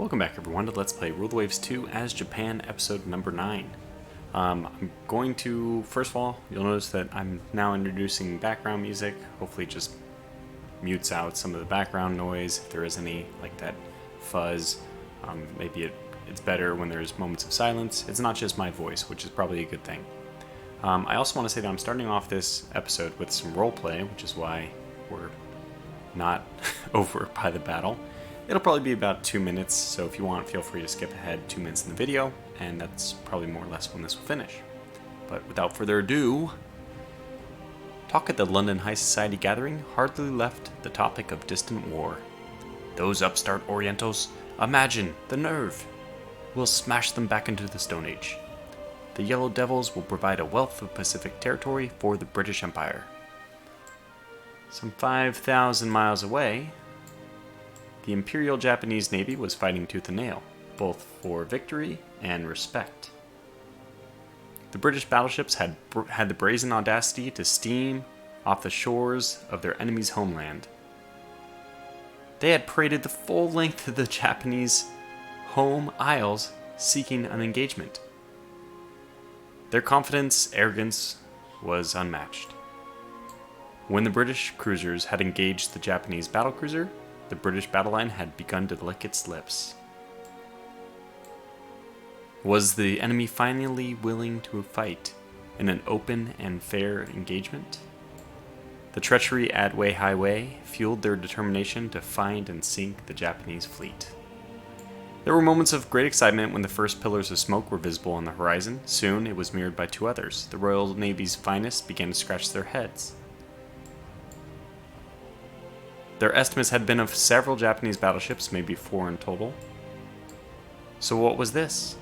Welcome back everyone to Let's Play Rule the Waves 2 as Japan episode number 9. I'm going to, first of all, you'll notice that I'm now introducing background music. Hopefully it just mutes out some of the background noise if there is any, like that fuzz. Maybe it's better when there's moments of silence. It's not just my voice, which is probably a good thing. I also want to say that I'm starting off this episode with some roleplay, which is why we're not over by the battle. It'll probably be about 2 minutes, so if you want, feel free to skip ahead 2 minutes in the video, and that's probably more or less when this will finish. But without further ado, talk at the London High Society gathering hardly left the topic of distant war. Those upstart Orientals, imagine the nerve! We'll smash them back into the Stone Age. The Yellow Devils will provide a wealth of Pacific territory for the British Empire. Some 5,000 miles away, the Imperial Japanese Navy was fighting tooth and nail, both for victory and respect. The British battleships had the brazen audacity to steam off the shores of their enemy's homeland. They had paraded the full length of the Japanese home isles seeking an engagement. Their confidence, arrogance was unmatched. When the British cruisers had engaged the Japanese battlecruiser, the British battle line had begun to lick its lips. Was the enemy finally willing to fight in an open and fair engagement? The treachery at Wei Highway fueled their determination to find and sink the Japanese fleet. There were moments of great excitement when the first pillars of smoke were visible on the horizon. Soon it was mirrored by two others. The Royal Navy's finest began to scratch their heads. Their estimates had been of several Japanese battleships, maybe 4 in total. So what was this?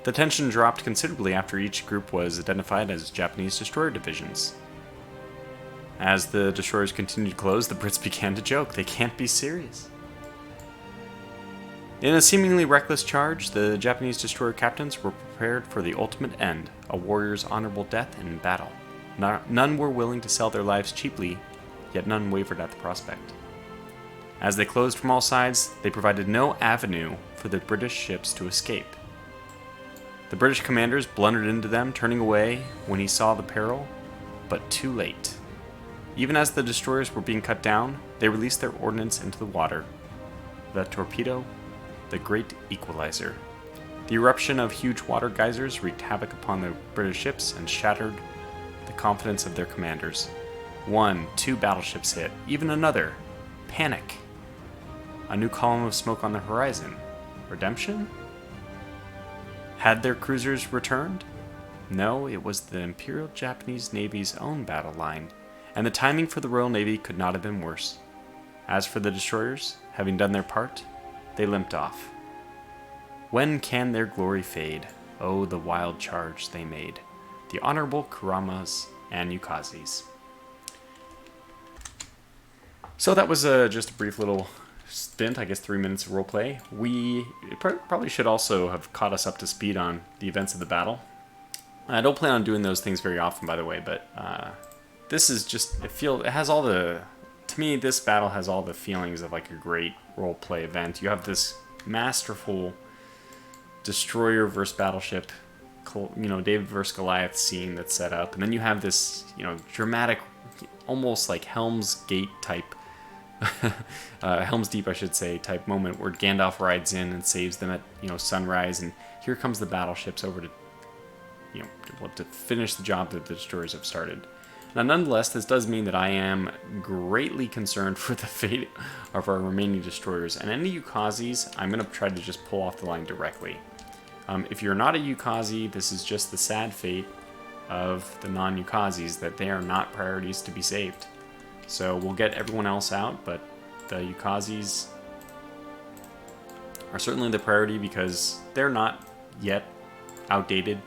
The tension dropped considerably after each group was identified as Japanese destroyer divisions. As the destroyers continued to close, the Brits began to joke. They can't be serious. In a seemingly reckless charge, the Japanese destroyer captains were prepared for the ultimate end, a warrior's honorable death in battle. None were willing to sell their lives cheaply, yet none wavered at the prospect. As they closed from all sides, they provided no avenue for the British ships to escape. The British commanders blundered into them, turning away when he saw the peril, but too late. Even as the destroyers were being cut down, they released their ordnance into the water. The Torpedo, the great equalizer. The eruption of huge water geysers wreaked havoc upon the British ships and shattered the confidence of their commanders. 1, 2 battleships hit, even another. Panic. A new column of smoke on the horizon. Redemption? Had their cruisers returned? No, it was the Imperial Japanese Navy's own battle line, and the timing for the Royal Navy could not have been worse. As for the destroyers, having done their part, they limped off. When can their glory fade? Oh, the wild charge they made. The honorable Kuramas and Yukazis. So that was just a brief little stint, I guess 3 minutes of roleplay. We probably should also have caught us up to speed on the events of the battle. I don't plan on doing those things very often, by the way, but this is just, it has all the, to me, this battle has all the feelings of like a great roleplay event. You have this masterful destroyer versus battleship, David versus Goliath scene that's set up, and then you have this, dramatic, almost like Helm's Gate type, Helm's Deep, I should say, type moment where Gandalf rides in and saves them at, sunrise, and here comes the battleships over to finish the job that the destroyers have started. Now, nonetheless, this does mean that I am greatly concerned for the fate of our remaining destroyers, and any Yukazis, I'm going to try to just pull off the line directly. If you're not a Yukazi, this is just the sad fate of the non-Yukazis, that they are not priorities to be saved. So we'll get everyone else out, but the Yukazis are certainly the priority because they're not yet outdated.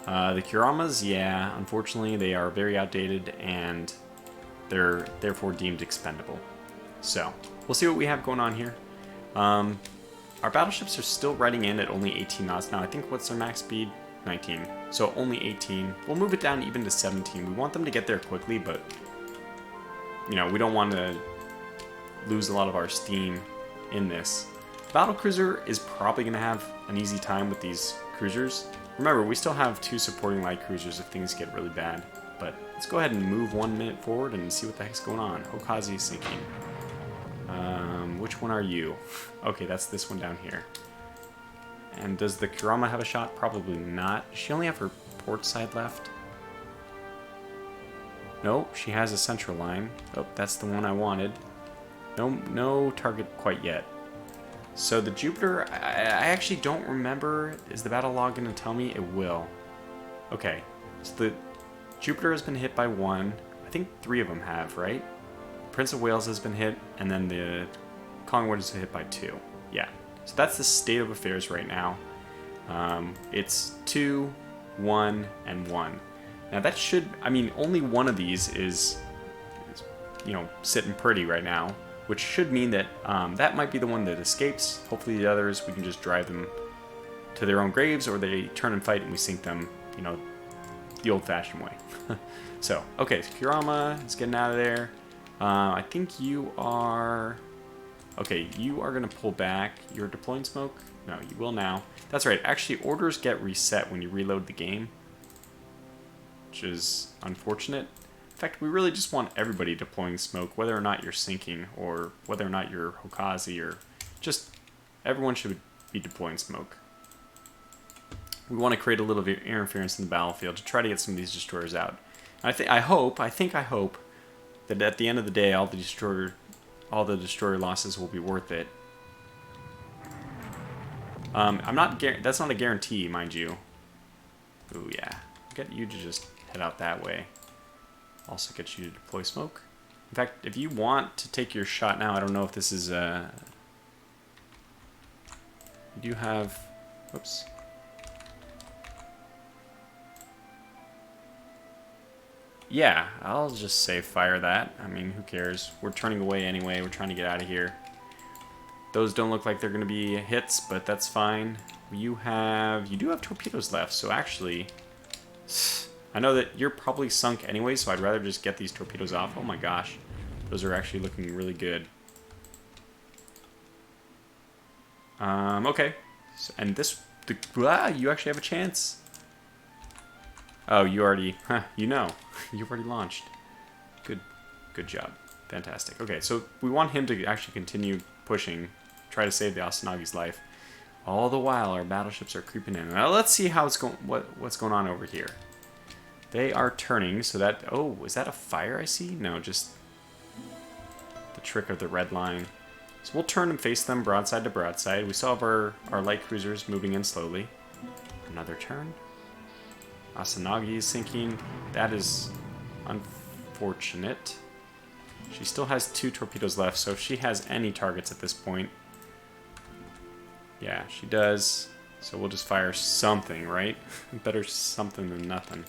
The Kuramas, yeah, unfortunately they are very outdated and they're therefore deemed expendable. So we'll see what we have going on here. Our battleships are still riding in at only 18 knots now. I think what's their max speed? 19. So only 18. We'll move it down even to 17. We want them to get there quickly, but we don't want to lose a lot of our steam in this. Battlecruiser is probably going to have an easy time with these cruisers. Remember, we still have 2 supporting light cruisers if things get really bad. But let's go ahead and move 1 minute forward and see what the heck's going on. Okazi is sinking. Which one are you? Okay, that's this one down here. And does the Kurama have a shot? Probably not. Does she only have her port side left? No, she has a central line. Oh, that's the one I wanted. No target quite yet. So the Jupiter, I actually don't remember. Is the battle log going to tell me? It will. Okay, so the Jupiter has been hit by 1. I think 3 of them have, right? Prince of Wales has been hit, and then the Collingwood is hit by 2. Yeah, so that's the state of affairs right now. It's 2, 1, and 1. Now that should, I mean, only one of these is you know, sitting pretty right now, which should mean that that might be the one that escapes. Hopefully the others, we can just drive them to their own graves, or they turn and fight and we sink them, you know, the old-fashioned way. So, okay, so Kurama is getting out of there. I think you are... Okay, you are going to pull back. You're deploying smoke? No, you will now. That's right. Actually, orders get reset when you reload the game, which is unfortunate. In fact, we really just want everybody deploying smoke, whether or not you're sinking, or whether or not you're Hokazi, or just everyone should be deploying smoke. We want to create a little bit of interference in the battlefield to try to get some of these destroyers out. I hope that at the end of the day, all the destroyer losses will be worth it. That's not a guarantee, mind you. Ooh, yeah. Get you to just head out that way. Also get you to deploy smoke. In fact, if you want to take your shot now, I don't know if this is you do have... Whoops. Yeah, I'll just say fire that. I mean, who cares? We're turning away anyway. We're trying to get out of here. Those don't look like they're going to be hits, but that's fine. You do have torpedoes left, so actually... I know that you're probably sunk anyway, so I'd rather just get these torpedoes off. Oh my gosh. Those are actually looking really good. Okay. So, and this... you actually have a chance. Oh, you already... you know. You've already launched. Good job. Fantastic. Okay, so we want him to actually continue pushing, try to save the Asanagi's life. All the while, our battleships are creeping in. Now, let's see how it's going. What's going on over here? They are turning, so that... Oh, is that a fire I see? No, just the trick of the red line. So we'll turn and face them broadside to broadside. We still have our light cruisers moving in slowly. Another turn. Asanagi is sinking. That is unfortunate. She still has 2 torpedoes left, so if she has any targets at this point... Yeah, she does. So we'll just fire something, right? Better something than nothing.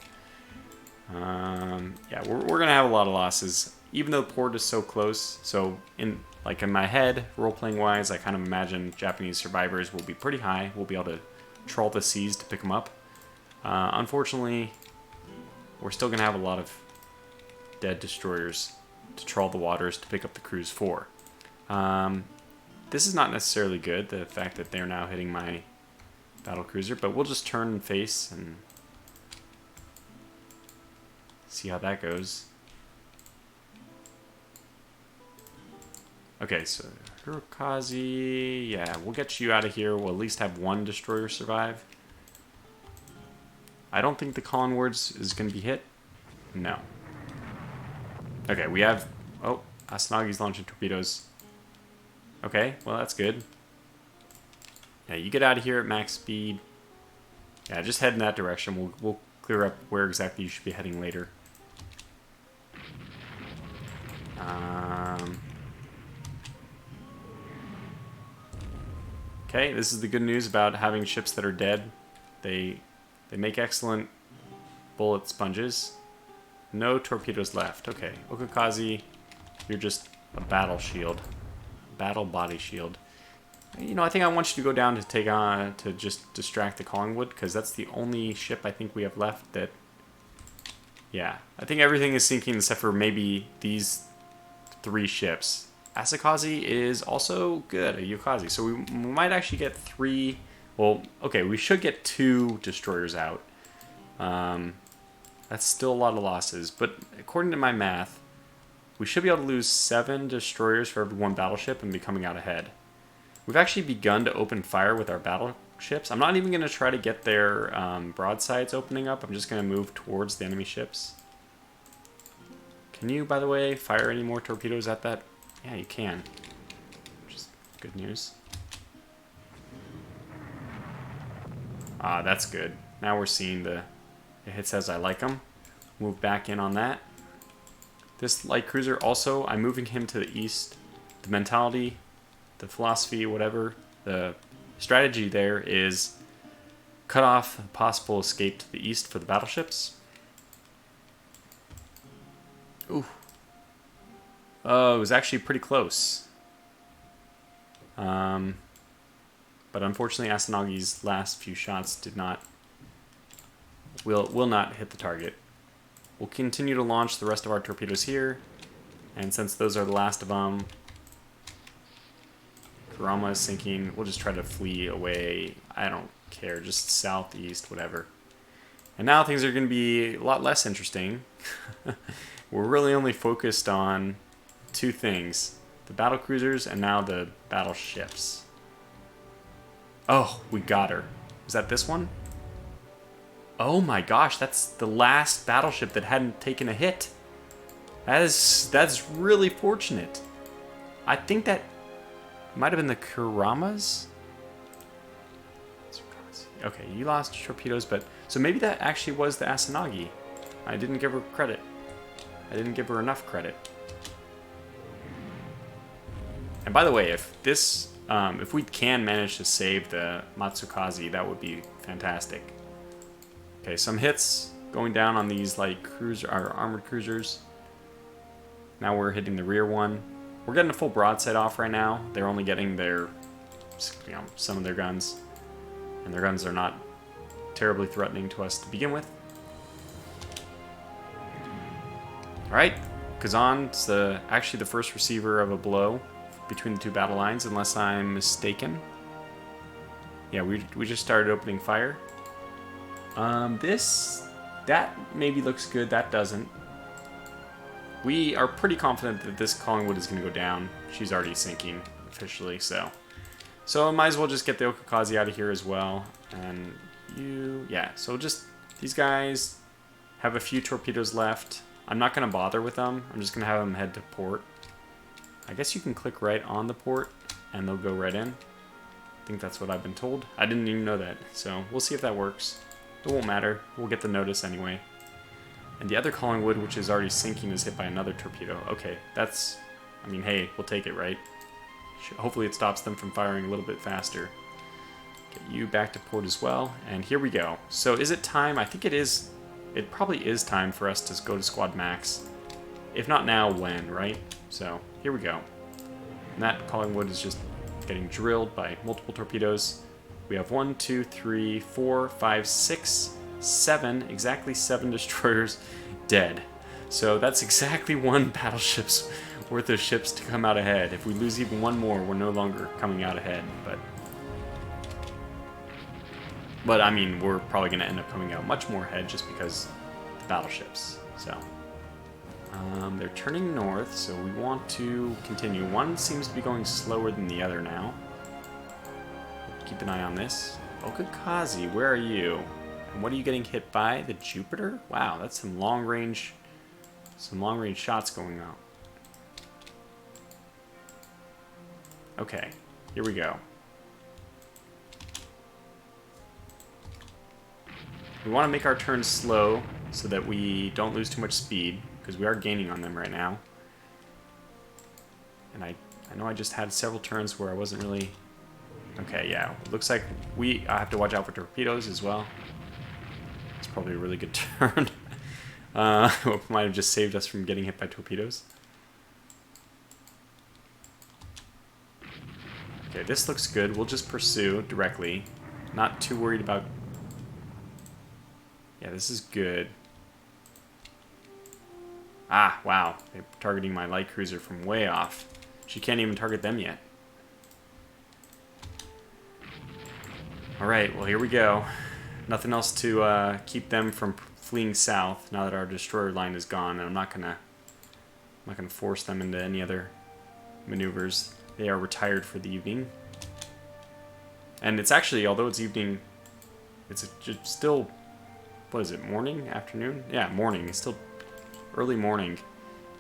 Yeah, we're going to have a lot of losses, even though the port is so close. So, in my head, role-playing wise, I kind of imagine Japanese survivors will be pretty high. We'll be able to trawl the seas to pick them up. Unfortunately, we're still going to have a lot of dead destroyers to trawl the waters to pick up the crews for. This is not necessarily good, the fact that they're now hitting my battlecruiser, but we'll just turn and face and see how that goes. Okay, so Hirokazi, yeah, we'll get you out of here. We'll at least have 1 destroyer survive. I don't think the Collingwoods is going to be hit. No. Okay, we have... Oh, Asanagi's launching torpedoes. Okay, well, that's good. Yeah, you get out of here at max speed. Yeah, just head in that direction. We'll clear up where exactly you should be heading later. Okay, this is the good news about having ships that are dead. They make excellent bullet sponges. No torpedoes left. Okay, Okakazi, you're just a battle shield. Battle body shield. You know, I think I want you to go down to take on, to just distract the Collingwood, because that's the only ship I think we have left that... Yeah, I think everything is sinking except for maybe these 3 ships. Asakazi is also good, a Yukazi. So we might actually get 3... Well, okay, we should get 2 destroyers out. That's still a lot of losses. But according to my math, we should be able to lose 7 destroyers for every 1 battleship and be coming out ahead. We've actually begun to open fire with our battleships. I'm not even going to try to get their broadsides opening up. I'm just going to move towards the enemy ships. Can you, by the way, fire any more torpedoes at that? Yeah, you can. Which is good news. Ah, that's good. Now we're seeing the hits as I like them. Move back in on that. This light cruiser also, I'm moving him to the east. The mentality, the philosophy, whatever, the strategy there is cut off possible escape to the east for the battleships. Ooh. Oh, it was actually pretty close. But unfortunately, Asanagi's last few shots did not... will not hit the target. We'll continue to launch the rest of our torpedoes here. And since those are the last of them, Kurama is sinking. We'll just try to flee away. I don't care. Just southeast, whatever. And now things are going to be a lot less interesting. We're really only focused on 2 things. The battle cruisers and now the battleships. Oh, we got her. Was that this one? Oh my gosh, that's the last battleship that hadn't taken a hit. That's really fortunate. I think that might have been the Kuramas. Okay, you lost torpedoes, but so maybe that actually was the Asanagi. I didn't give her credit. I didn't give her enough credit. And by the way, if we can manage to save the Matsukaze, that would be fantastic. Okay, some hits going down on these like armored cruisers. Now we're hitting the rear one. We're getting a full broadside off right now. They're only getting their, some of their guns, and their guns are not terribly threatening to us to begin with. All right, Kazan's actually the first receiver of a blow between the 2 battle lines, unless I'm mistaken. Yeah, we just started opening fire. That maybe looks good, that doesn't. We are pretty confident that this Collingwood is going to go down. She's already sinking officially, so I might as well just get the Okakaze out of here as well. And so just these guys have a few torpedoes left. I'm not going to bother with them. I'm just going to have them head to port. I guess you can click right on the port and they'll go right in. I think that's what I've been told. I didn't even know that, so we'll see if that works. It won't matter. We'll get the notice anyway. And the other Collingwood, which is already sinking, is hit by another torpedo. Okay, hey, we'll take it, right? Hopefully it stops them from firing a little bit faster. Get you back to port as well, and here we go. So is it time? I think it is. It probably is time for us to go to squad max. If not now, when, right? So here we go. And that Collingwood is just getting drilled by multiple torpedoes. We have 1, 2, 3, 4, 5, 6, 7, exactly 7 destroyers dead. So that's exactly 1 battleship's worth of ships to come out ahead. If we lose even 1 more, we're no longer coming out ahead. But I mean, we're probably going to end up coming out much more ahead just because the battleships. So they're turning north, so we want to continue. One seems to be going slower than the other now. Keep an eye on this. Okakaze, where are you? And what are you getting hit by? The Jupiter? Wow, that's some long range shots going on. Okay, here we go. We want to make our turns slow so that we don't lose too much speed, because we are gaining on them right now. And I know I just had several turns where I wasn't really... Okay, yeah, it looks like I have to watch out for torpedoes as well. It's probably a really good turn. Might have just saved us from getting hit by torpedoes. Okay, this looks good. We'll just pursue directly. Not too worried about... Yeah, this is good. Ah, wow. They're targeting my light cruiser from way off. She can't even target them yet. Alright, well here we go. Nothing else to keep them from fleeing south now that our destroyer line is gone, and I'm not gonna force them into any other maneuvers. They are retired for the evening. And it's actually, although it's evening, it's still, what is it, morning? Afternoon? Yeah, morning. It's still early morning.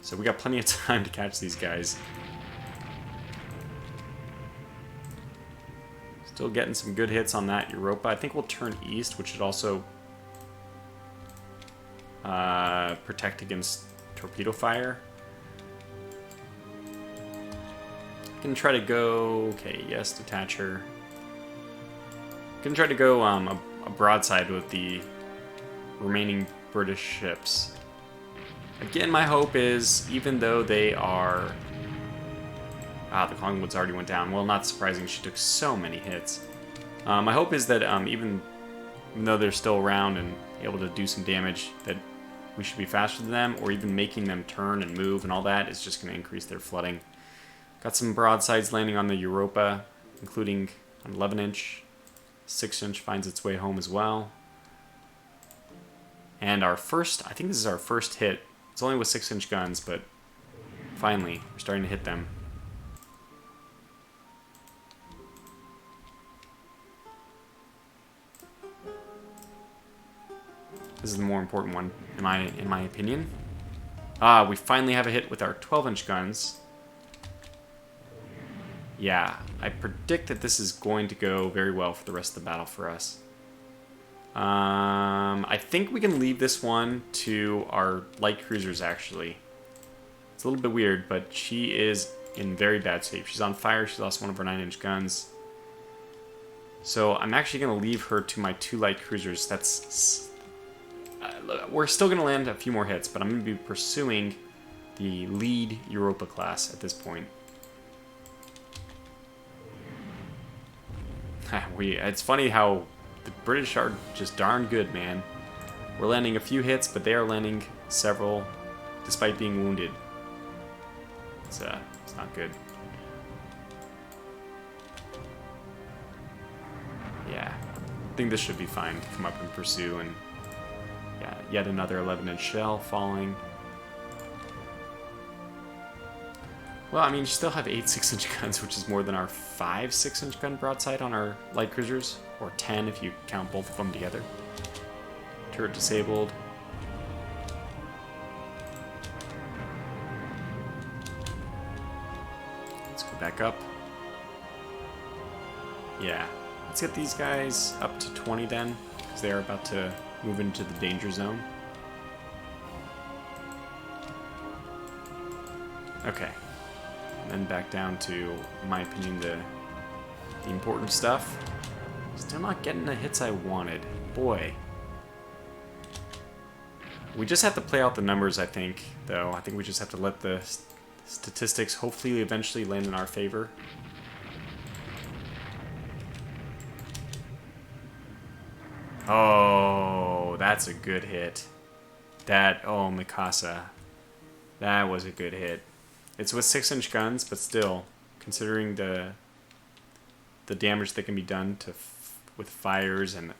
So we got plenty of time to catch these guys. Still getting some good hits on that Europa. I think we'll turn east, which should also protect against torpedo fire. Can try to go... Okay, yes, detach her. Can try to go a broadside with the remaining British ships. Again, my hope is, even though they are... the Collingwood's already went down. Well, not surprising, she took so many hits. My hope is that even though they're still around and able to do some damage, that we should be faster than them, or even making them turn and move and all that is just going to increase their flooding. Got some broadsides landing on the Europa, including an 11-inch. 6-inch finds its way home as well. And our first, I think this is our first hit. It's only with 6-inch guns, but finally, we're starting to hit them. This is the more important one, in my opinion. We finally have a hit with our 12-inch guns. Yeah, I predict that this is going to go very well for the rest of the battle for us. I think we can leave this one to our light cruisers, actually. It's a little bit weird, but she is in very bad shape. She's on fire. She lost one of her 9-inch guns. So I'm actually going to leave her to my 2 light cruisers. That's... we're still going to land a few more hits, but I'm going to be pursuing the lead Europa class at this point. It's funny how the British are just darn good, man. We're landing a few hits, but they are landing several, despite being wounded. It's not good. Yeah, I think this should be fine to come up and pursue, and yeah, yet another 11-inch shell falling. Well, I mean, you still have 8 6-inch guns, which is more than our 5 6-inch gun broadside on our light cruisers, or 10 if you count both of them together. Turret disabled. Let's go back up. Yeah, let's get these guys up to 20 then, because they are about to move into the danger zone. Okay. Then back down to, in my opinion, the important stuff. Still not getting the hits I wanted. Boy. We just have to play out the numbers, I think, though. I think we just have to let the statistics hopefully eventually land in our favor. Oh, that's a good hit. Oh, Mikasa. That was a good hit. It's with 6-inch guns, but still, considering the damage that can be done with fires, and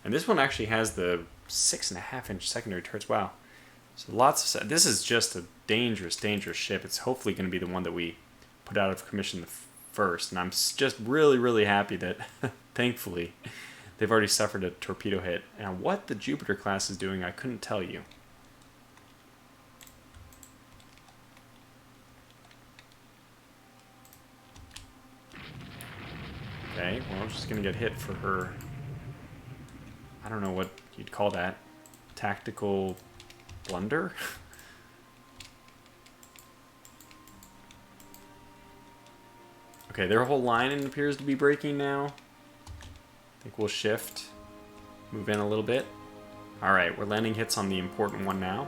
this one actually has the 6.5-inch secondary turrets. Wow, so lots of. This is just a dangerous, dangerous ship. It's hopefully going to be the one that we put out of commission first, and I'm just really, really happy that, thankfully, they've already suffered a torpedo hit. Now, what the Jupiter class is doing, I couldn't tell you. Okay, well, I'm just going to get hit for her. I don't know what you'd call that. Tactical blunder? Okay, their whole line appears to be breaking now. I think we'll shift. Move in a little bit. Alright, we're landing hits on the important one now.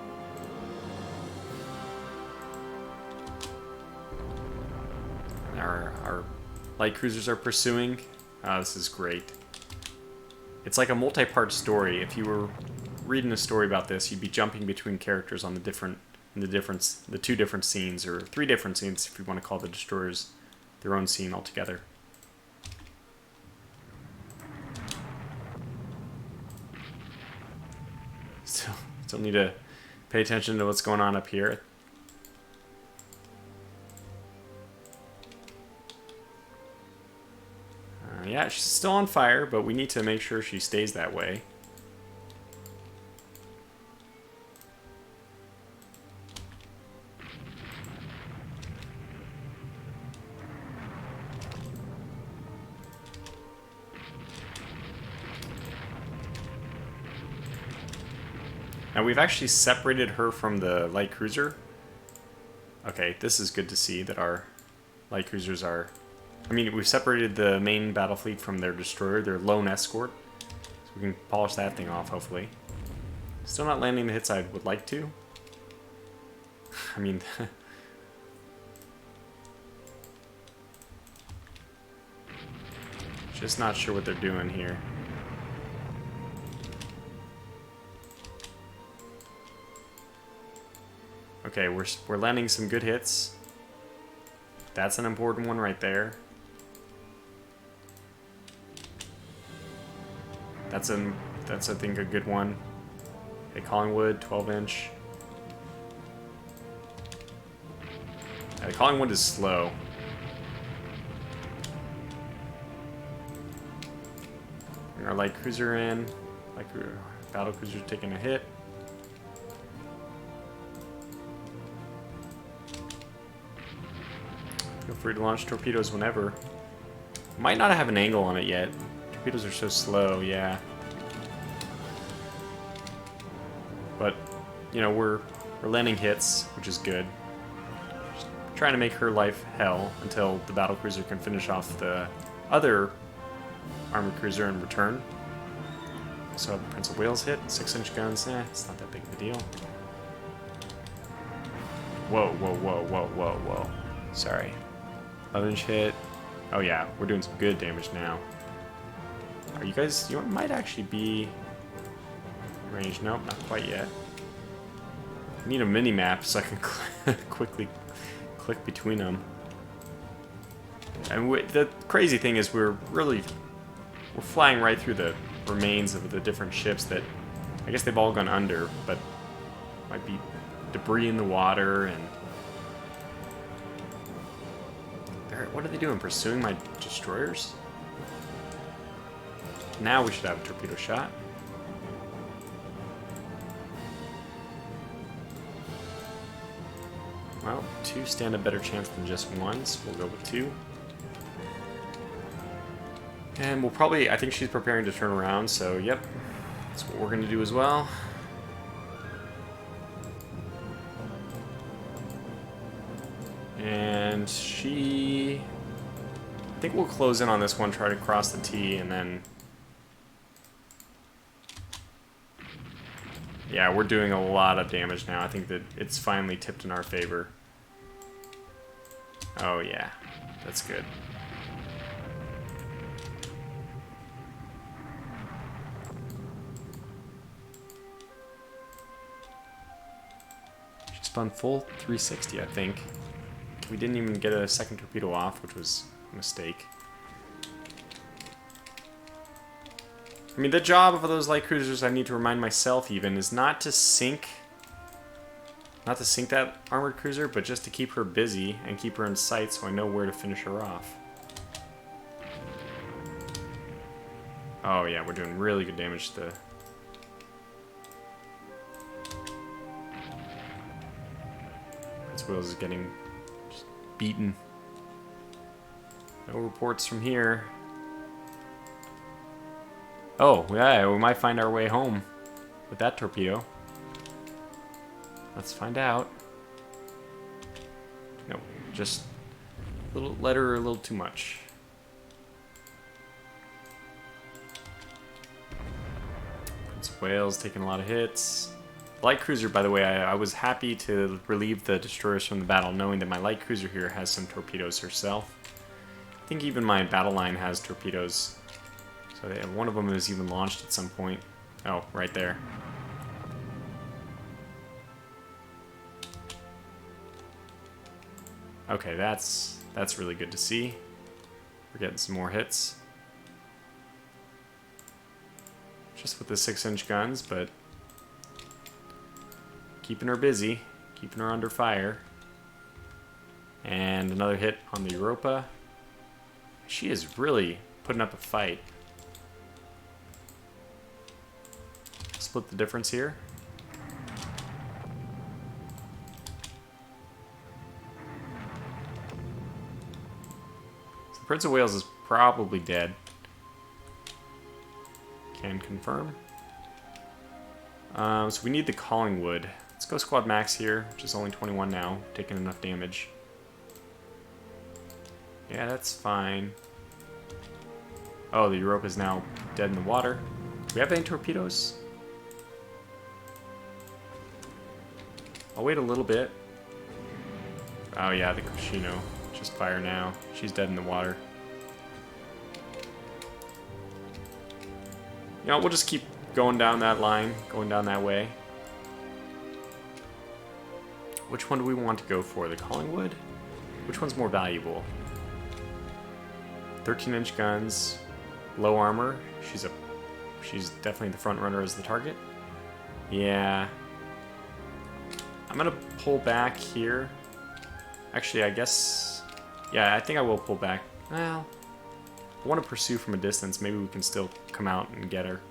Our light cruisers are pursuing. This is great. It's like a multi-part story. If you were reading a story about this, you'd be jumping between characters on the different in the two different scenes, or three different scenes if you want to call the destroyers their own scene altogether. Still need to pay attention to what's going on up here. Yeah, she's still on fire, but we need to make sure she stays that way. Now we've actually separated her from the light cruiser. Okay, this is good to see that our light cruisers are... I mean, we've separated the main battle fleet from their destroyer, their lone escort. So we can polish that thing off, hopefully. Still not landing the hits I would like to. I mean... just not sure what they're doing here. Okay, we're landing some good hits. That's an important one right there. That's I think a good one. Okay, Collingwood, 12-inch. The Collingwood is slow. Bring our light cruiser in. Battle cruiser taking a hit. Feel free to launch torpedoes whenever. Might not have an angle on it yet. Torpedoes are so slow, yeah. But, you know, we're landing hits, which is good. Just trying to make her life hell until the battle cruiser can finish off the other armored cruiser in return. So Prince of Wales hit, 6-inch guns, it's not that big of a deal. Whoa, whoa, whoa, whoa, whoa, whoa. Sorry. 11-inch hit. Oh yeah, we're doing some good damage now. Are you guys... you might actually be... range. Nope, not quite yet. I need a mini-map so I can quickly click between them. And the crazy thing is we're flying right through the remains of the different ships that... I guess they've all gone under, but might be debris in the water and... what are they doing? Pursuing my destroyers? Now we should have a torpedo shot. Well, 2 stand a better chance than just 1, so we'll go with 2. And we'll probably... I think she's preparing to turn around, so yep. That's what we're going to do as well. And she... I think we'll close in on this one, try to cross the T, and then... yeah, we're doing a lot of damage now. I think that it's finally tipped in our favor. Oh yeah, that's good. She spun full 360, I think. We didn't even get a second torpedo off, which was a mistake. I mean, the job of those light cruisers, I need to remind myself even, is not to sink that armored cruiser, but just to keep her busy and keep her in sight so I know where to finish her off. Oh yeah, we're doing really good damage to the... Prince Wales is getting just beaten. No reports from here. Oh, yeah, we might find our way home with that torpedo. Let's find out. No, just a little, let her a little too much. Prince of Wales taking a lot of hits. Light cruiser, by the way, I was happy to relieve the destroyers from the battle, knowing that my light cruiser here has some torpedoes herself. I think even my battle line has torpedoes. So one of them is even launched at some point. Oh, right there. Okay, that's really good to see. We're getting some more hits. Just with the 6-inch guns, but keeping her busy, keeping her under fire. And another hit on the Europa. She is really putting up a fight. Split the difference here. So the Prince of Wales is probably dead. Can confirm. So we need the Collingwood. Let's go squad max here, which is only 21 now, taking enough damage. Yeah, that's fine. Oh, the Europa is now dead in the water. Do we have any torpedoes? I'll wait a little bit. Oh yeah, the Kushino. Just fire now. She's dead in the water. You know, we'll just keep going down that line, going down that way. Which one do we want to go for? The Collingwood? Which one's more valuable? 13-inch guns, low armor. She's definitely the front runner as the target. Yeah. I'm gonna pull back here. Actually, I guess... Yeah, I think I will pull back. Well, I want to pursue from a distance. Maybe we can still come out and get her.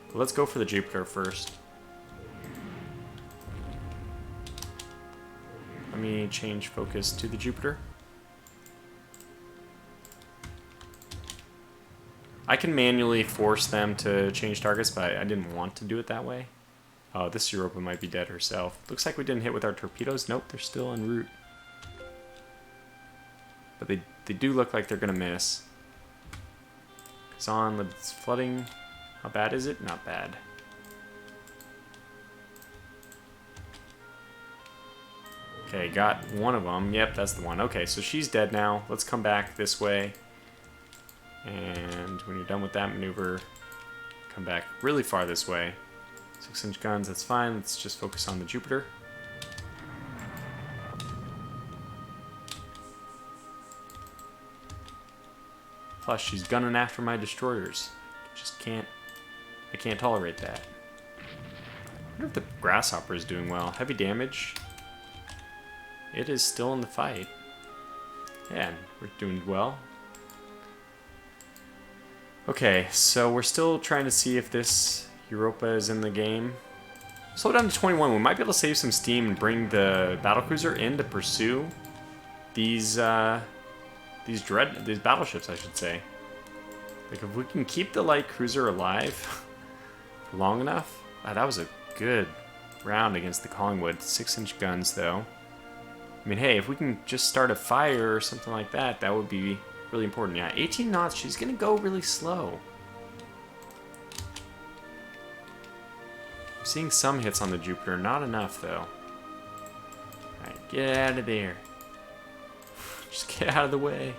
But let's go for the Jupiter first. Let me change focus to the Jupiter. I can manually force them to change targets, but I didn't want to do it that way. Oh, this Europa might be dead herself. Looks like we didn't hit with our torpedoes. Nope, they're still en route. But they do look like they're going to miss. Kazan, it's flooding. How bad is it? Not bad. Okay, got one of them. Yep, that's the one. Okay, so she's dead now. Let's come back this way. And when you're done with that maneuver, come back really far this way. 6-inch guns, that's fine. Let's just focus on the Jupiter. Plus, she's gunning after my destroyers. I can't tolerate that. I wonder if the Grasshopper is doing well. Heavy damage. It is still in the fight. Yeah, we're doing well. Okay, so we're still trying to see if this Europa is in the game. Slow down to 21. We might be able to save some steam and bring the battlecruiser in to pursue these battleships, I should say. Like, if we can keep the light cruiser alive for long enough. Wow, that was a good round against the Collingwood. 6-inch guns, though. I mean, hey, if we can just start a fire or something like that, that would be really important. Yeah, 18 knots, she's going to go really slow. I'm seeing some hits on the Jupiter, not enough, though. Alright, get out of there. Just get out of the way.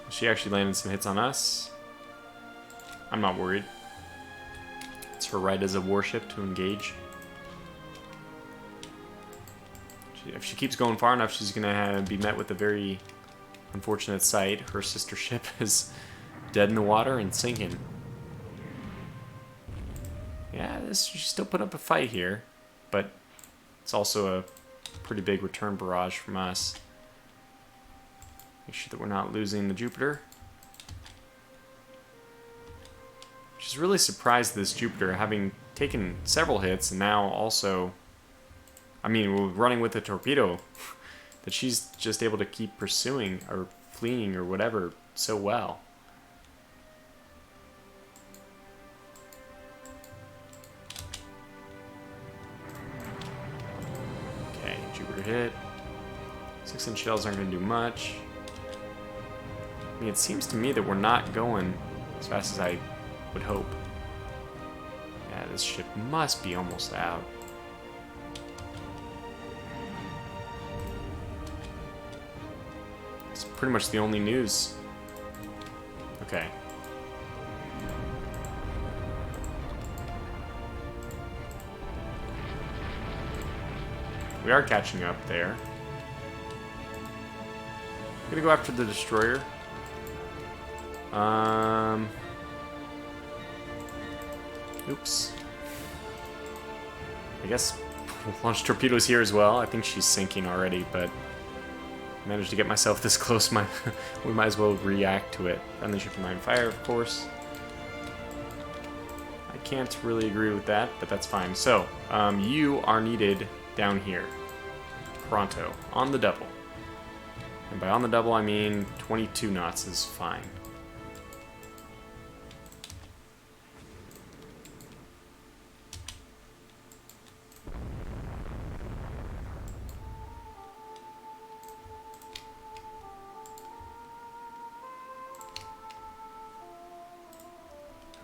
She actually landed some hits on us. I'm not worried. It's her right as a warship to engage. If she keeps going far enough, she's going to be met with a very unfortunate sight. Her sister ship is dead in the water and sinking. Yeah, she's still putting up a fight here, but it's also a pretty big return barrage from us. Make sure that we're not losing the Jupiter. She's really surprised this Jupiter, having taken several hits and now also... I mean, we're running with a torpedo, that she's just able to keep pursuing or fleeing or whatever so well. Okay, Jupiter hit. 6-inch shells aren't going to do much. I mean, it seems to me that we're not going as fast as I would hope. Yeah, this ship must be almost out. Pretty much the only news. Okay. We are catching up there. I'm gonna go after the destroyer. Oops. I guess we'll launch torpedoes here as well. I think she's sinking already, but managed to get myself this close. We might as well react to it. Friendly ship from fire, of course. I can't really agree with that, but that's fine. So, you are needed down here. Pronto. On the double. And by on the double, I mean 22 knots is fine.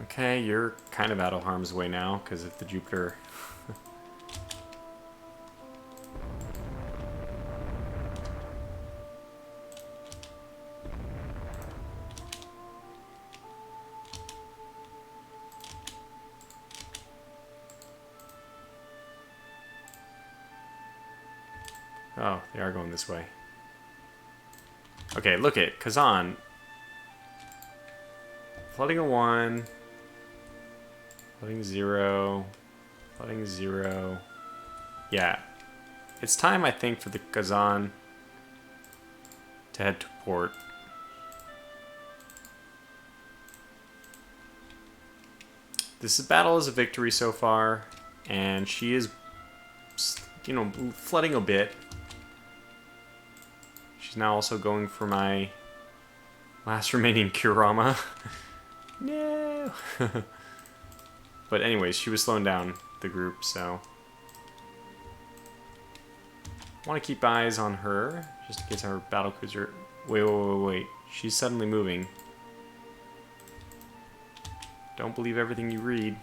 Okay, you're kind of out of harm's way now because of the Jupiter. Oh, they are going this way. Okay, look at Kazan. Flooding a 1. Flooding 0. Flooding 0. Yeah. It's time, I think, for the Kazan to head to port. This battle is a victory so far, and she is, you know, flooding a bit. She's now also going for my last remaining Kurama. No! But anyways, she was slowing down the group, so I want to keep eyes on her, just in case our battlecruiser... Wait. She's suddenly moving. Don't believe everything you read.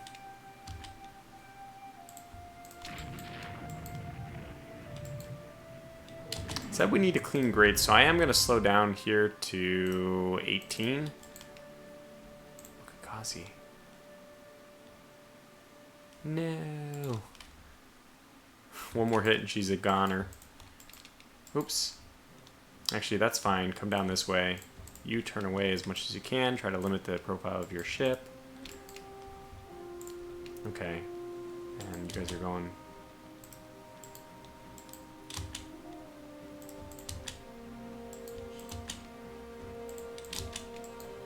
Said we need a clean grade, so I am going to slow down here to 18. Look at Kazi. No. One more hit and she's a goner. Oops. Actually, that's fine. Come down this way. You turn away as much as you can. Try to limit the profile of your ship. Okay. And you guys are going...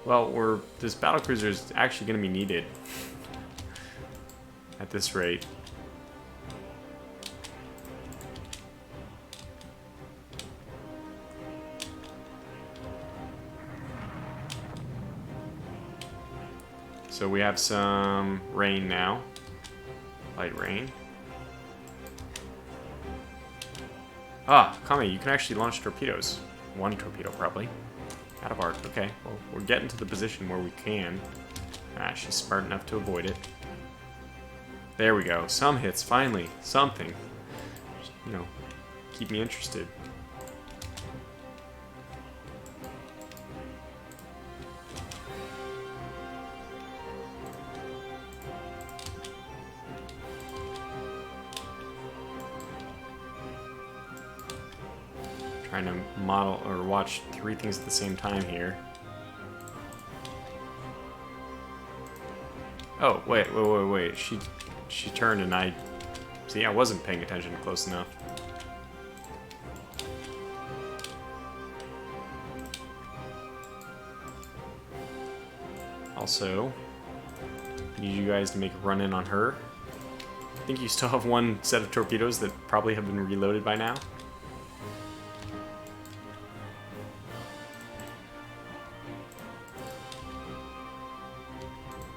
Well, this battlecruiser is actually going to be needed at this rate. So we have some rain now. Light rain. Ah, Kame, you can actually launch torpedoes. One torpedo, probably. Out of arc. Okay, well, we're getting to the position where we can. Ah, she's smart enough to avoid it. There we go. Some hits, finally. Something. Just, you know, keep me interested. Trying to model or watch 3 things at the same time here. Oh, wait. She turned and I... See, I wasn't paying attention close enough. Also, need you guys to make a run in on her. I think you still have one set of torpedoes that probably have been reloaded by now.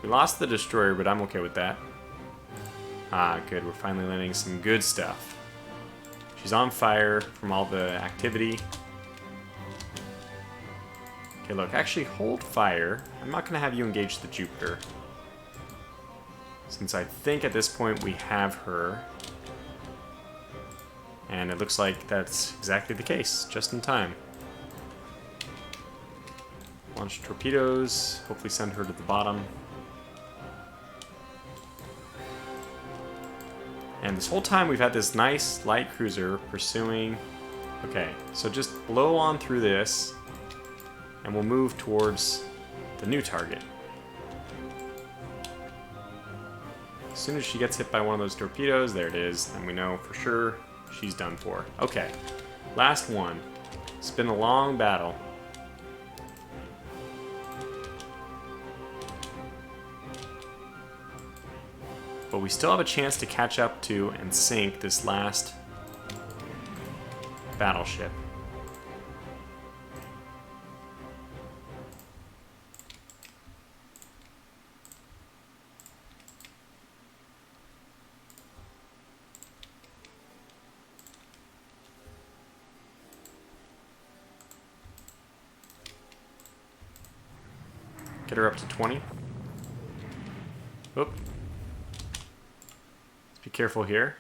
We lost the destroyer, but I'm okay with that. Ah, good. We're finally landing some good stuff. She's on fire from all the activity. Okay, look. Actually, hold fire. I'm not going to have you engage the Jupiter, since I think at this point we have her. And it looks like that's exactly the case. Just in time. Launch torpedoes. Hopefully send her to the bottom. And this whole time we've had this nice light cruiser pursuing. Okay, so just blow on through this, and we'll move towards the new target. As soon as she gets hit by one of those torpedoes, there it is, then we know for sure she's done for. Okay, last one. It's been a long battle. But we still have a chance to catch up to and sink this last battleship. Get her up to 20. Oop. Be careful here.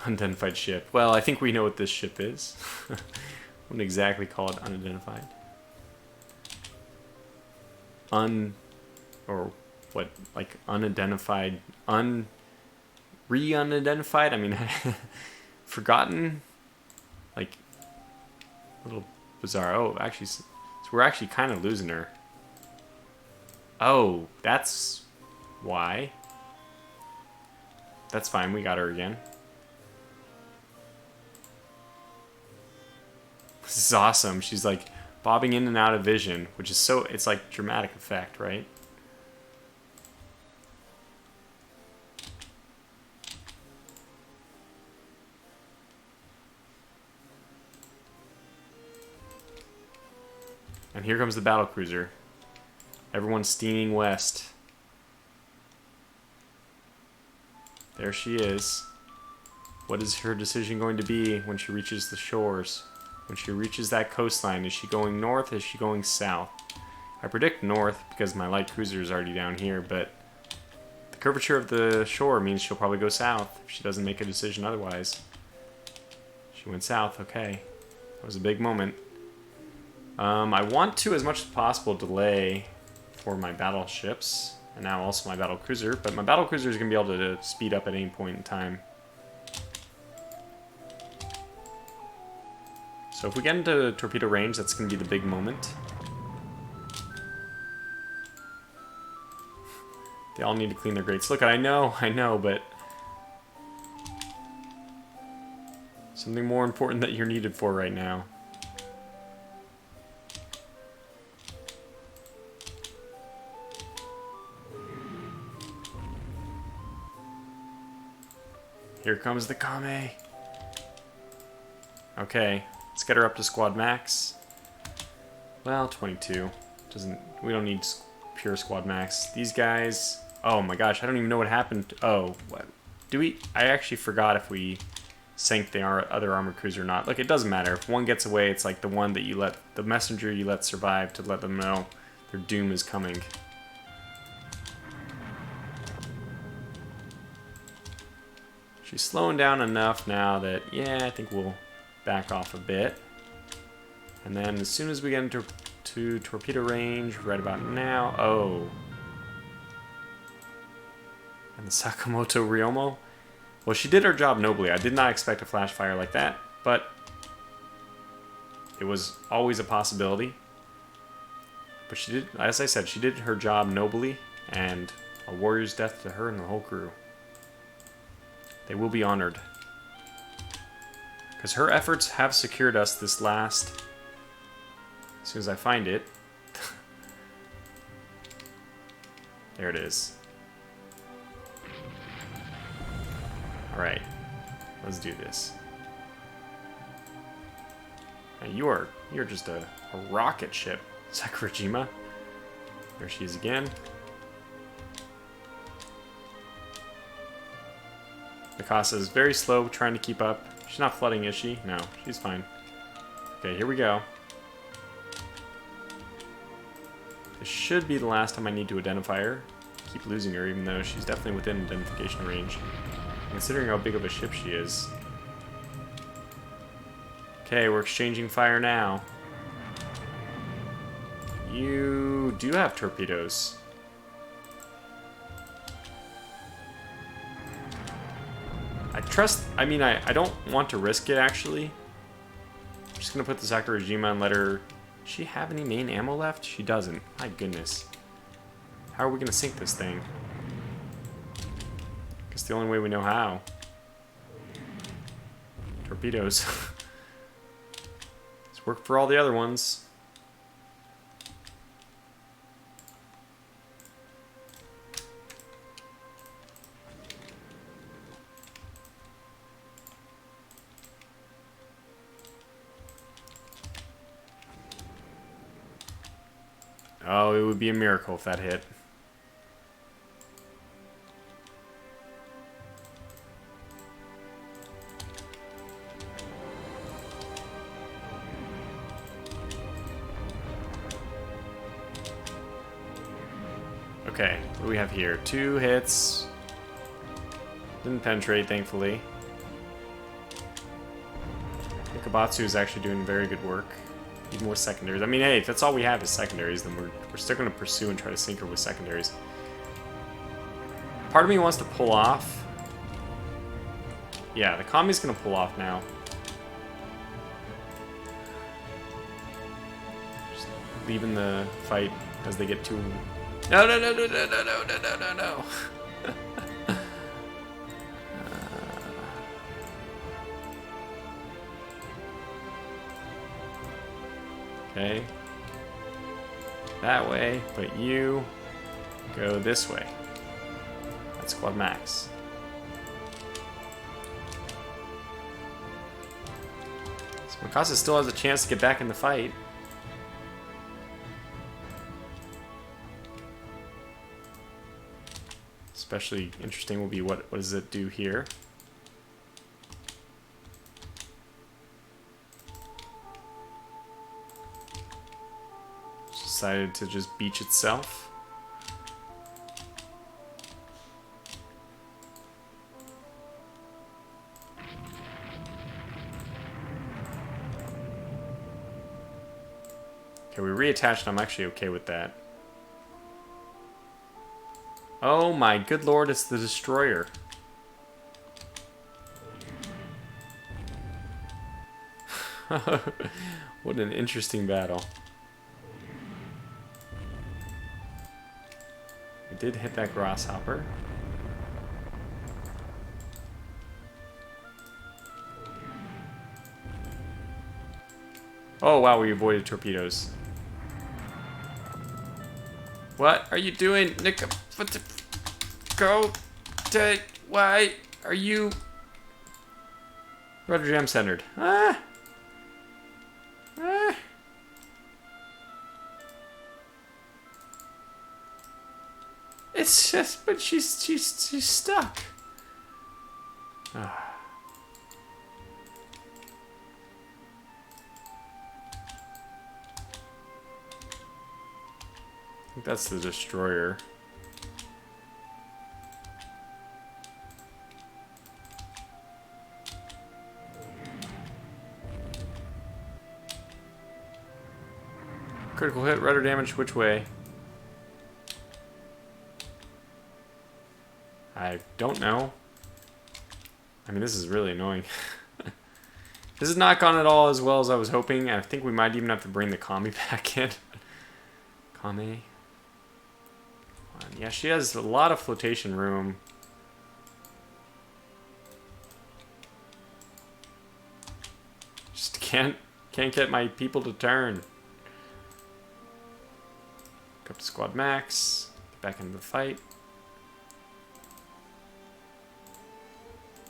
Unidentified ship. Well, I think we know what this ship is. Wouldn't exactly call it unidentified. Or what, like unidentified, re-unidentified? I mean, forgotten? Like, a little bizarre. Oh, actually, so we're actually kind of losing her. Oh, that's why. That's fine, we got her again. This is awesome. She's like bobbing in and out of vision, which is so, it's like dramatic effect, right? And here comes the battlecruiser. Everyone's steaming west. There she is. What is her decision going to be when she reaches the shores? When she reaches that coastline, is she going north? Is she going south? I predict north because my light cruiser is already down here, but the curvature of the shore means she'll probably go south if she doesn't make a decision otherwise. She went south, okay. That was a big moment. I want to, as much as possible, delay for my battleships, and now also my battlecruiser, but my battlecruiser is going to be able to speed up at any point in time. So if we get into torpedo range, that's going to be the big moment. They all need to clean their grates. Look, I know, but something more important that you're needed for right now. Here comes the Kame. Okay, let's get her up to squad max. Well, 22. We don't need pure squad max. These guys, oh my gosh, I don't even know what happened. Oh, what? I actually forgot if we sank the other armored cruiser or not. Look, it doesn't matter. If one gets away, it's like the one that the messenger you let survive to let them know their doom is coming. She's slowing down enough now that, yeah, I think we'll back off a bit. And then as soon as we get into torpedo range, right about now, oh. And the Sakamoto Ryomo? Well, she did her job nobly. I did not expect a flash fire like that, but it was always a possibility. But she did, as I said, she did her job nobly, and a warrior's death to her and the whole crew. They will be honored. Because her efforts have secured us this last... As soon as I find it... There it is. Alright. Let's do this. Now you're just a rocket ship, Sakurajima. There she is again. Mikasa is very slow, trying to keep up. She's not flooding, is she? No, she's fine. Okay, here we go. This should be the last time I need to identify her. Keep losing her, even though she's definitely within identification range. Considering how big of a ship she is. Okay, we're exchanging fire now. You do have torpedoes. trust... I mean, I don't want to risk it, actually. I'm just going to put the Sakurajima and let her... Does she have any main ammo left? She doesn't. My goodness. How are we going to sink this thing? Guess the only way we know how. Torpedoes. It's worked for all the other ones. Oh, it would be a miracle if that hit. Okay, what do we have here? 2 hits. Didn't penetrate, thankfully. Ikabatsu is actually doing very good work. Need more secondaries. I mean, hey, if that's all we have is secondaries, then we're still going to pursue and try to sink her with secondaries. Part of me wants to pull off. Yeah, the Kami's going to pull off now. Just leaving the fight as they get too... No, no, no, no, no, no, no, no, no, no, no. Okay. That way, but you go this way. That's squad max. So Mikasa still has a chance to get back in the fight. Especially interesting will be what does it do here. Decided to just beach itself. Okay, we reattached. I'm actually okay with that. Oh my good lord, it's the destroyer. What an interesting battle. We did hit that grasshopper. Oh wow, we avoided torpedoes. What are you doing, Nick? What the... Go to... Why are you... Rudder jam centered. Ah! Ah! It's just... But she's stuck. Ah. I think that's the destroyer. Critical hit, rudder damage, which way? I don't know. I mean, this is really annoying. This has not gone at all as well as I was hoping. I think we might even have to bring the Kami back in. Kami. Yeah, she has a lot of flotation room. Just can't get my people to turn. Up to squad max. Get back into the fight.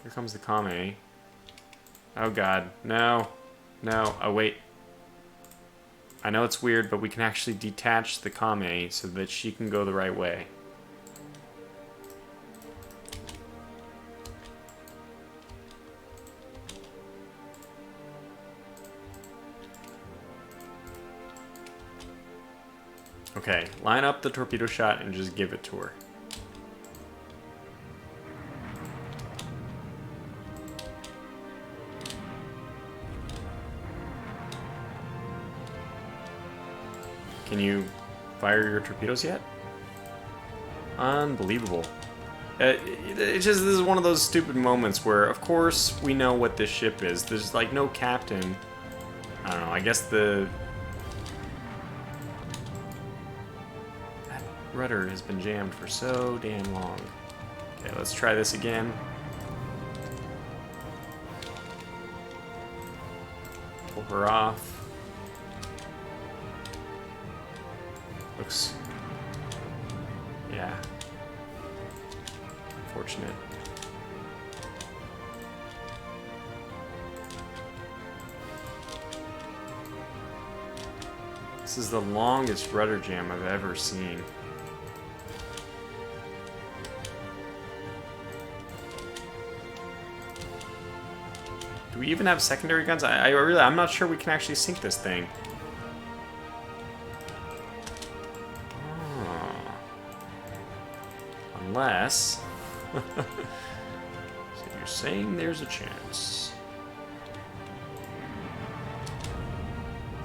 Here comes the Kame. Oh god. No. No. Oh wait. I know it's weird, but we can actually detach the Kame so that she can go the right way. Okay, line up the torpedo shot and just give it to her. Can you fire your torpedoes yet? Unbelievable. It's just, this is one of those stupid moments where, of course, we know what this ship is. There's, like, no captain. I don't know, I guess that rudder has been jammed for so damn long. Okay, let's try this again. Pull her off. Looks... yeah. Unfortunate. This is the longest rudder jam I've ever seen. Do we even have secondary guns? I'm not sure we can actually sink this thing. Oh. Unless... so you're saying there's a chance.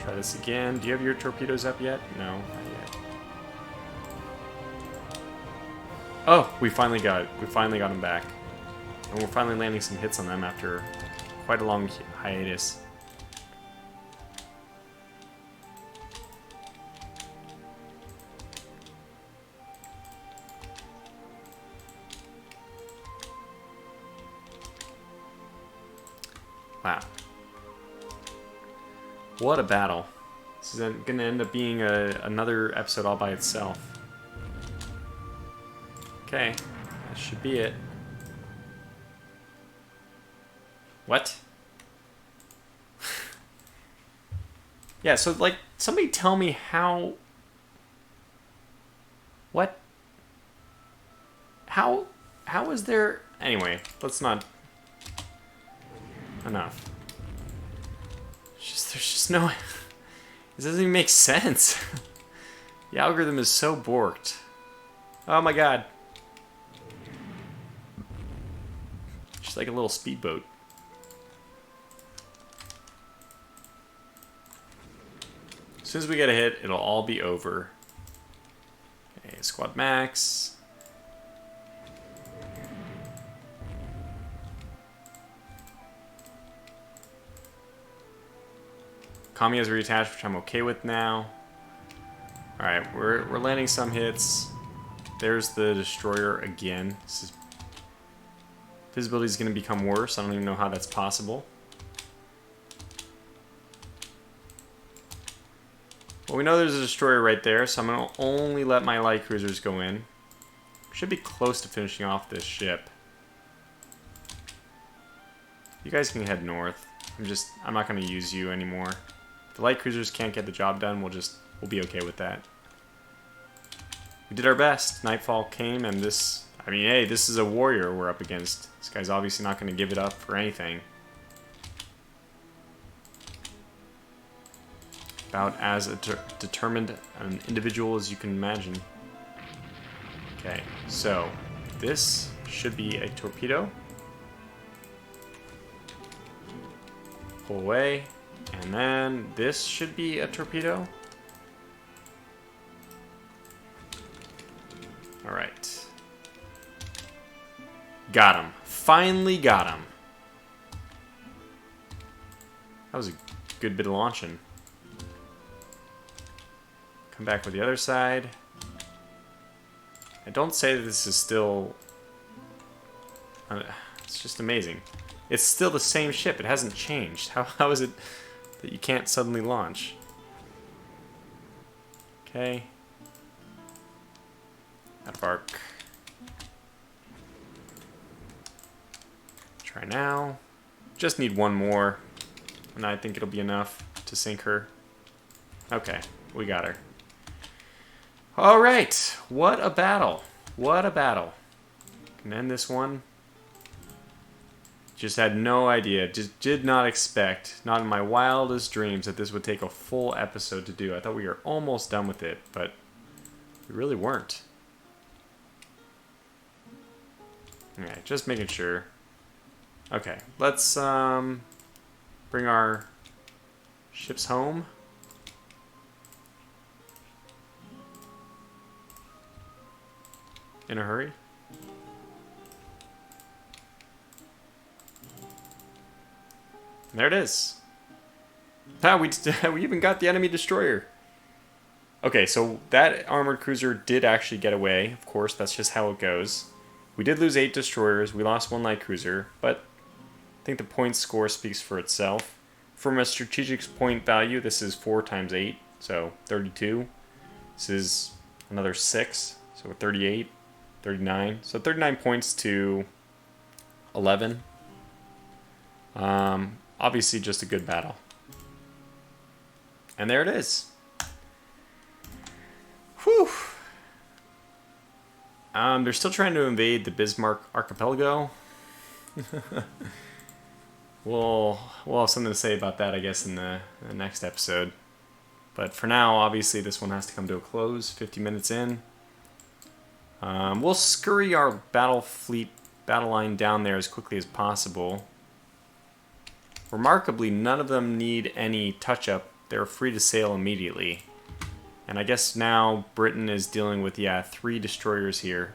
Try this again. Do you have your torpedoes up yet? No, not yet. Oh, we finally got it. We finally got them back. And we're finally landing some hits on them after quite a long hiatus. Wow. What a battle. This is going to end up being another episode all by itself. Okay, that should be it. What? Yeah, so, like, somebody tell me how... What? How is there... Anyway, let's not... Enough. There's just no... This doesn't even make sense. The algorithm is so borked. Oh my god. Just like a little speedboat. As soon as we get a hit, it'll all be over. Okay, squad max. Kami has reattached, which I'm okay with now. Alright, we're landing some hits. There's the destroyer again. Visibility is going to become worse. I don't even know how that's possible. Well, we know there's a destroyer right there, so I'm going to only let my light cruisers go in. Should be close to finishing off this ship. You guys can head north. I'm not going to use you anymore. If the light cruisers can't get the job done, we'll be okay with that. We did our best. Nightfall came, and this... I mean, hey, this is a warrior we're up against. This guy's obviously not going to give it up for anything. About as determined an individual as you can imagine. Okay, so this should be a torpedo. Pull away. And then this should be a torpedo. Alright. Got him. Finally got him. That was a good bit of launching. Come back with the other side. I don't say that this is still... it's just amazing. It's still the same ship. It hasn't changed. How is it that you can't suddenly launch? Okay. Out of arc. Try now. Just need one more, and I think it'll be enough to sink her. Okay, we got her. All right, what a battle. What a battle. Can end this one. Just had no idea, just did not expect, not in my wildest dreams, that this would take a full episode to do. I thought we were almost done with it, but we really weren't. Alright, just making sure. Okay, let's bring our ships home. In a hurry. There it is. Ah, we even got the enemy destroyer. Okay, so that armored cruiser did actually get away. Of course, that's just how it goes. We did lose 8 destroyers. We lost 1 light cruiser, but I think the point score speaks for itself. From a strategic point value, this is 4 times 8, so 32. This is another 6, so 38, 39. So 39 points to 11. Obviously just a good battle. And there it is. Whew. They're still trying to invade the Bismarck Archipelago. we'll have something to say about that, I guess, in the next episode. But for now, obviously, this one has to come to a close. 50 minutes in. We'll scurry our battle line down there as quickly as possible. Remarkably, none of them need any touch-up. They're free to sail immediately. And I guess now Britain is dealing with, 3 destroyers here.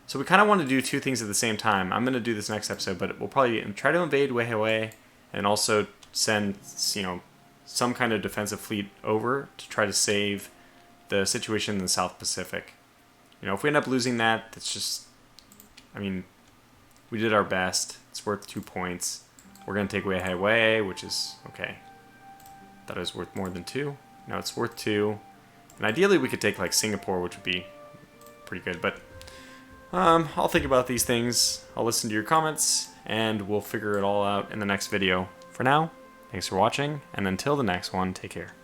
So we kind of want to do 2 things at the same time. I'm going to do this next episode, but we'll probably try to invade Weihewei and also send, some kind of defensive fleet over to try to save the situation in the South Pacific. If we end up losing that, that's just, we did our best. It's worth 2 points. We're going to take Weihewei, which is, okay. Thought it was worth more than 2. No, it's worth 2. And ideally we could take like Singapore, which would be pretty good. But I'll think about these things. I'll listen to your comments, and we'll figure it all out in the next video. For now, thanks for watching, and until the next one, take care.